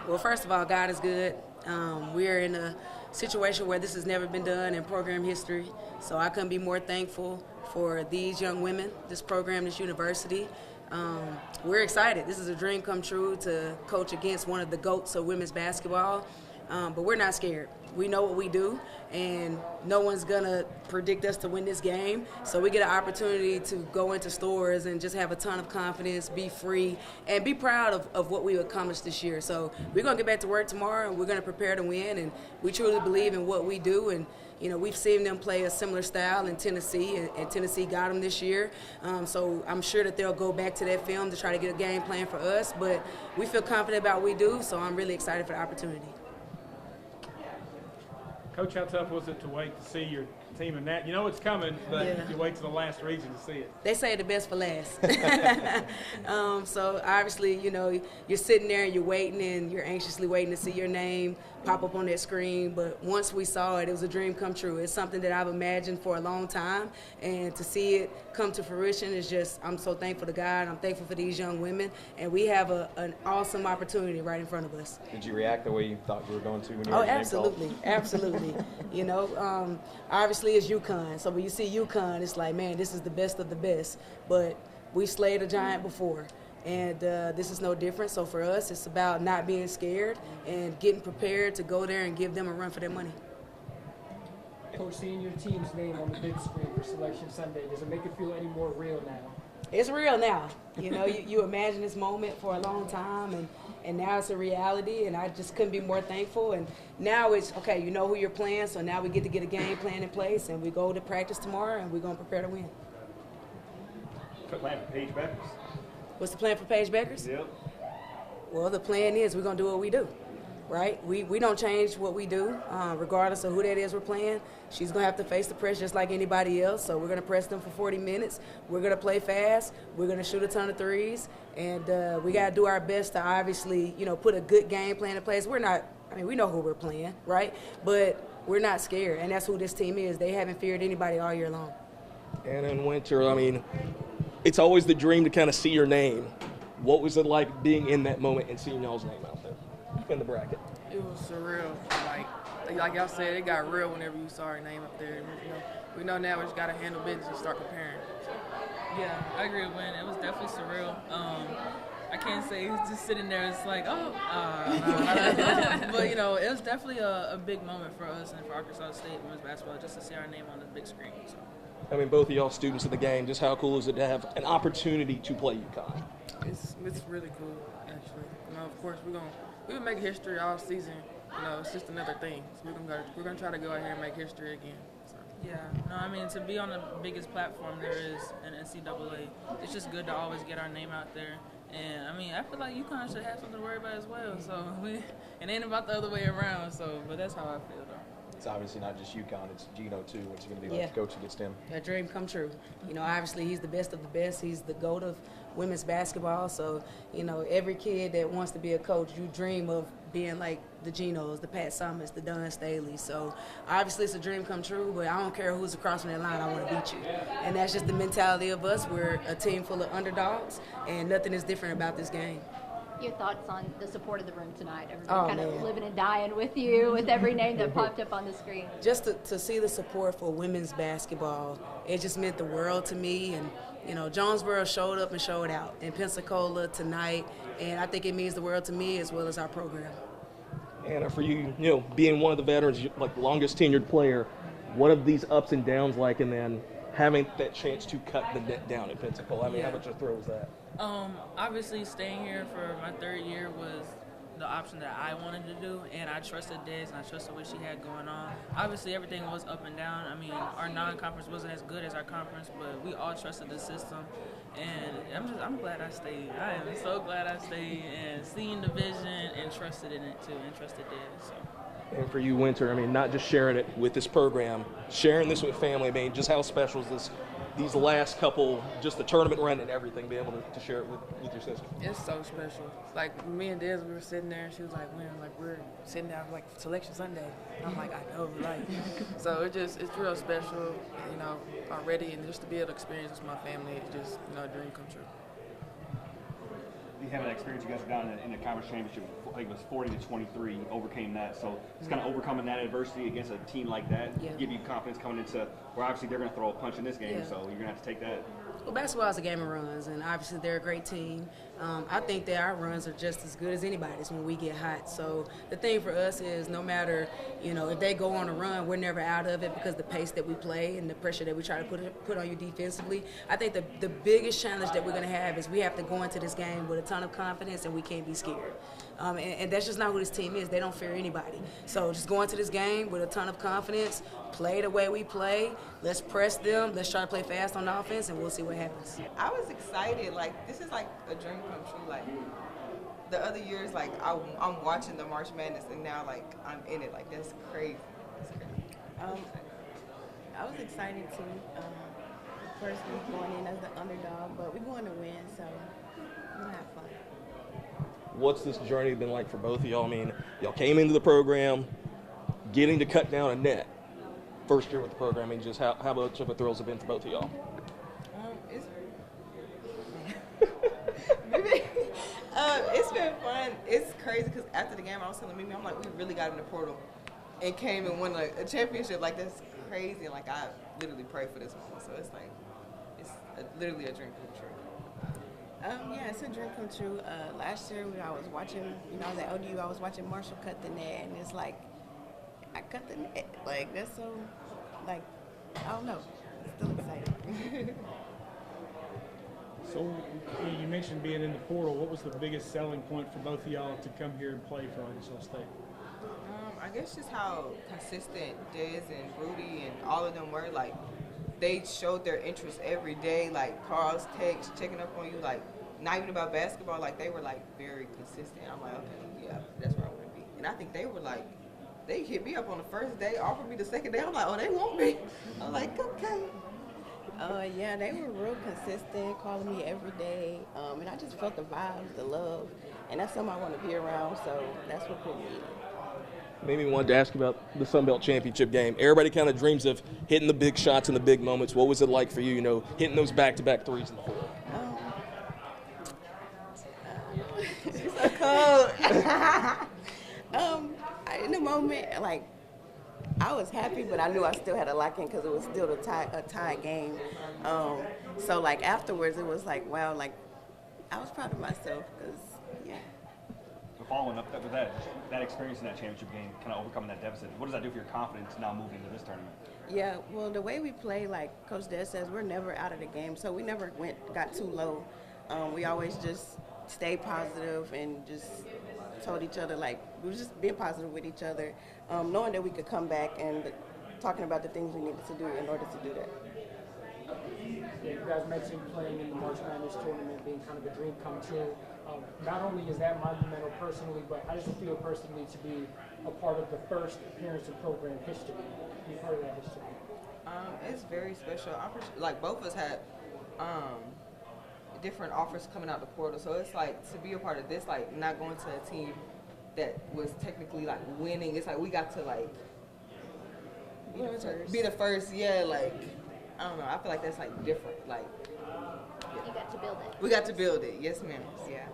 Well, first of all, God is good. We're in a situation where this has never been done in program history, so I couldn't be more thankful for these young women, this program, this university. We're excited. This is a dream come true to coach against one of the GOATs of women's basketball, but we're not scared. We know what we do, and no one's going to predict us to win this game. So we get an opportunity to go into stores and just have a ton of confidence, be free, and be proud of what we've accomplished this year. So we're going to get back to work tomorrow, and we're going to prepare to win, and we truly believe in what we do. And we've seen them play a similar style in Tennessee, and Tennessee got them this year. So I'm sure that they'll go back to that film to try to get a game plan for us. But we feel confident about what we do, so I'm really excited for the opportunity. Coach, how tough was it to wait to see your team in that? You know it's coming, but Yeah. you wait to the last region to see it. They say the best for last. So obviously, you're sitting there and you're waiting and you're anxiously waiting to see your name pop up on that screen. But once we saw it, it was a dream come true. It's something that I've imagined for a long time. And to see it come to fruition is just, I'm so thankful to God. I'm thankful for these young women. And we have an awesome opportunity right in front of us. Did you react the way you thought you were going to when you heard your name called? Absolutely. Obviously it's UConn. So when you see UConn, it's like, man, this is the best of the best. But we slayed a giant before. And this is no different. So for us, it's about not being scared and getting prepared to go there and give them a run for their money. Coach, seeing your team's name on the big screen for Selection Sunday, does it make it feel any more real now? It's real now. You imagine this moment for a long time, and now it's a reality, and I just couldn't be more thankful. And now it's, okay, you know who you're playing, so now we get to get a game plan in place, and we go to practice tomorrow, and we're going to prepare to win. Plan for Paige Beckers. What's the plan for Paige Beckers? Yep. Well, the plan is we're going to do what we do, right? We don't change what we do, regardless of who that is we're playing. She's going to have to face the press just like anybody else, so we're going to press them for 40 minutes. We're going to play fast. We're going to shoot a ton of threes, and we got to do our best to obviously, put a good game plan in place. We know who we're playing, right? But we're not scared, and that's who this team is. They haven't feared anybody all year long. And in Wynter, it's always the dream to kind of see your name. What was it like being in that moment and seeing y'all's name out there in the bracket? It was surreal. Like y'all said, it got real whenever you saw our name up there. We know now we just got to handle business and start preparing. Yeah, I agree with Wynn. It was definitely surreal. I can't say just sitting there. It's like, no. But it was definitely a big moment for us and for Arkansas State women's basketball just to see our name on the big screen. So. Both of y'all students of the game, just how cool is it to have an opportunity to play UConn? It's really cool, actually. Of course, we're gonna make history all season. It's just another thing. So we're gonna try to go out here and make history again. So. Yeah, to be on the biggest platform there is in NCAA, it's just good to always get our name out there. And I feel like UConn should have something to worry about as well. So it ain't about the other way around. So, but that's how I feel though. It's obviously not just UConn, it's Gino too. What's he going to be like to coach against him? A dream come true. Obviously he's the best of the best. He's the GOAT of women's basketball. So, every kid that wants to be a coach, you dream of being like the Ginos, the Pat Summers, the Don Staley. So obviously it's a dream come true, but I don't care who's across from that line, I want to beat you. And that's just the mentality of us. We're a team full of underdogs, and nothing is different about this game. Your thoughts on the support of the room tonight? Everybody of living and dying with you, with every name that popped up on the screen. Just to see the support for women's basketball, it just meant the world to me. And, Jonesboro showed up and showed out in Pensacola tonight, and I think it means the world to me as well as our program. And for you, being one of the veterans, like the longest tenured player, what are these ups and downs like, and then having that chance to cut the net down in Pensacola? How much of a thrill was that? Obviously staying here for my third year was the option that I wanted to do, and I trusted Des and I trusted what she had going on. Obviously everything was up and down. Our non-conference wasn't as good as our conference, but we all trusted the system, and I'm glad I stayed. I am so glad I stayed and seen the vision and trusted in it too, and trusted Des. So. And for you, Wynter, not just sharing it with this program, sharing this with family, just how special is this? These last couple, just the tournament run and everything, be able to share it with your sister. It's so special. Like me and Des, we were sitting there, and she was like, "When?" Like we're sitting down like Selection Sunday. And I'm like, I know, right? So it's real special, already, and just to be able to experience with my family, it's just a dream come true. You have an experience. You guys are down in the conference championship I think it was 40-23, overcame that. So it's kind of overcoming that adversity against a team like that, give you confidence coming into where obviously they're going to throw a punch in this game. So you're going to have to take that. Well, basketball is a game of runs, and obviously they're a great team. I think that our runs are just as good as anybody's when we get hot. So the thing for us is no matter, if they go on a run, we're never out of it because the pace that we play and the pressure that we try to put on you defensively. I think the biggest challenge that we're going to have is we have to go into this game with a ton of confidence, and we can't be scared. And that's just not who this team is. They don't fear anybody. So just go into this game with a ton of confidence, play the way we play. Let's press them. Let's try to play fast on offense, and we'll see what happens. I was excited. Like, this is like a dream come true. Like, the other years, like, I'm watching the March Madness, and now, like, I'm in it. Like, that's crazy. That's crazy. I was excited too. First week going in as the underdog, but we're going to win, so we'll have fun. What's this journey been like for both of y'all? I mean, y'all came into the program getting to cut down a net. First year with the program, I mean, just how much of a thrill has it been for both of y'all? It's been fun. It's crazy because after the game, I was telling Mimi, I'm like, we really got in the portal and came and won a championship. Like, that's crazy. And, like, I literally prayed for this moment. So it's like, literally a dream come true. Yeah, it's a dream come true. Last year, I was watching, I was at ODU, I was watching Marshall cut the net, and it's like, I cut the net. Like, that's so, like, I don't know. Still excited. So you mentioned being in the portal. What was the biggest selling point for both of y'all to come here and play for Arkansas State? I guess just how consistent Dez and Rudy and all of them were. Like, they showed their interest every day. Like, calls, texts, checking up on you. Like, not even about basketball. Like, they were, like, very consistent. I'm like, okay, yeah, that's where I want to be. And I think they were, like, they hit me up on the first day, offered me the second day. I'm like, oh, they want me. I'm like, okay. Yeah, they were real consistent, calling me every day, and I just felt the vibes, the love, and that's something I want to be around, so that's what put me in. Maybe wanted to ask about the Sun Belt Championship game. Everybody kind of dreams of hitting the big shots in the big moments. What was it like for you, hitting those back-to-back threes in the fourth? It's so cold. In the moment, like, I was happy, but I knew I still had to lock in because it was still a tie game. So, like, afterwards, it was like, wow, like, I was proud of myself because, yeah. So following up with that experience in that championship game, kind of overcoming that deficit, what does that do for your confidence now moving into this tournament? Yeah, well, the way we play, like Coach Des says, we're never out of the game, so we never got too low. We always just stayed positive and just told each other, like, we were just being positive with each other, knowing that we could come back and talking about the things we needed to do in order to do that. Yeah, you guys mentioned playing in the March Madness tournament being kind of a dream come true. Not only is that monumental personally, but how does it feel personally to be a part of the first appearance in program history? Be part of that history. It's very special. Like, both of us had different offers coming out the portal, so it's like to be a part of this, like not going to a team that was technically like winning. It's like we got to like be the first. Yeah, like I don't know. I feel like that's like different. Like You got to build it. we got to build it. Yes, ma'am. Yeah.